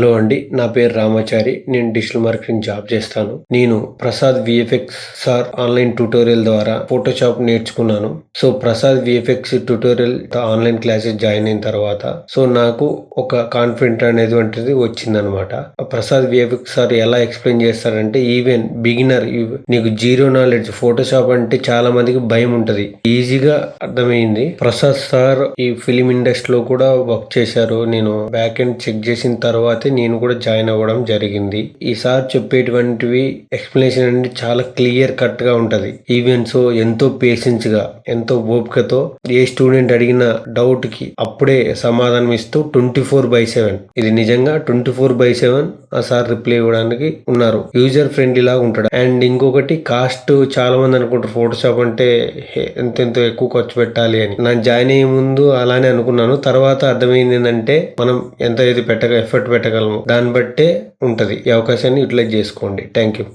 Hello అండి. నా పేరు రామాచారి. నేను డిజిటల్ మార్కెటింగ్ జాబ్ చేస్తాను. నేను Prasad VFX sir online tutorial ద్వారా ఫోటోషాప్ నేర్చుకున్నాను. So Prasad VFX tutorial online classes join అయిన తర్వాత నాకు ఒక కాన్ఫిడెంట్ అనేటువంటిది వచ్చిందనమాట. ప్రసాద్ విఎఫ్ఎక్స్ సార్ ఎలా ఎక్స్ప్లెయిన్ చేస్తారంటే ఈవెన్ బిగినర్ నీకు జీరో నాలెడ్జ్ ఫోటోషాప్ అంటే చాలా మందికి భయం ఉంటది. ఈజీగా అర్థమైంది. ప్రసాద్ సార్ ఈ ఫిలిం ఇండస్ట్రీలో కూడా వర్క్ చేశారు. నేను బ్యాక్ ఎండ్ చెక్ చేసిన తర్వాత నేను కూడా జాయిన్ అవ్వడం జరిగింది. ఈసారి చెప్పేటువంటివి ఎక్స్ప్లెనేషన్ అనేది చాలా క్లియర్ కట్ గా ఉంటది. ఈవెన్ సో ఎంతో పేషెన్స్ గా ఎంతో ఓపికతో ఏ స్టూడెంట్ అడిగిన డౌట్ కి అప్పుడే సమాధానం ఇస్తూ 24/7 ఇది నిజంగా 24/7 ఆ సార్ రిప్లై ఇవ్వడానికి ఉన్నారు. యూజర్ ఫ్రెండ్లీ లాగా ఉంటాడు. అండ్ ఇంకొకటి కాస్ట్ చాలా మంది అనుకుంటారు ఫోటోషాప్ అంటే ఎంతెంతో ఎక్కువ ఖర్చు పెట్టాలి అని. నేను జాయిన్ అయ్యే ముందు అలానే అనుకున్నాను. తర్వాత అర్థమైంది ఏంటంటే మనం ఎంత ఎఫర్ట్ పెట్టగలము దాన్ని బట్టే ఉంటది. ఈ అవకాశాన్ని యూటిలైజ్ చేసుకోండి. Thank you.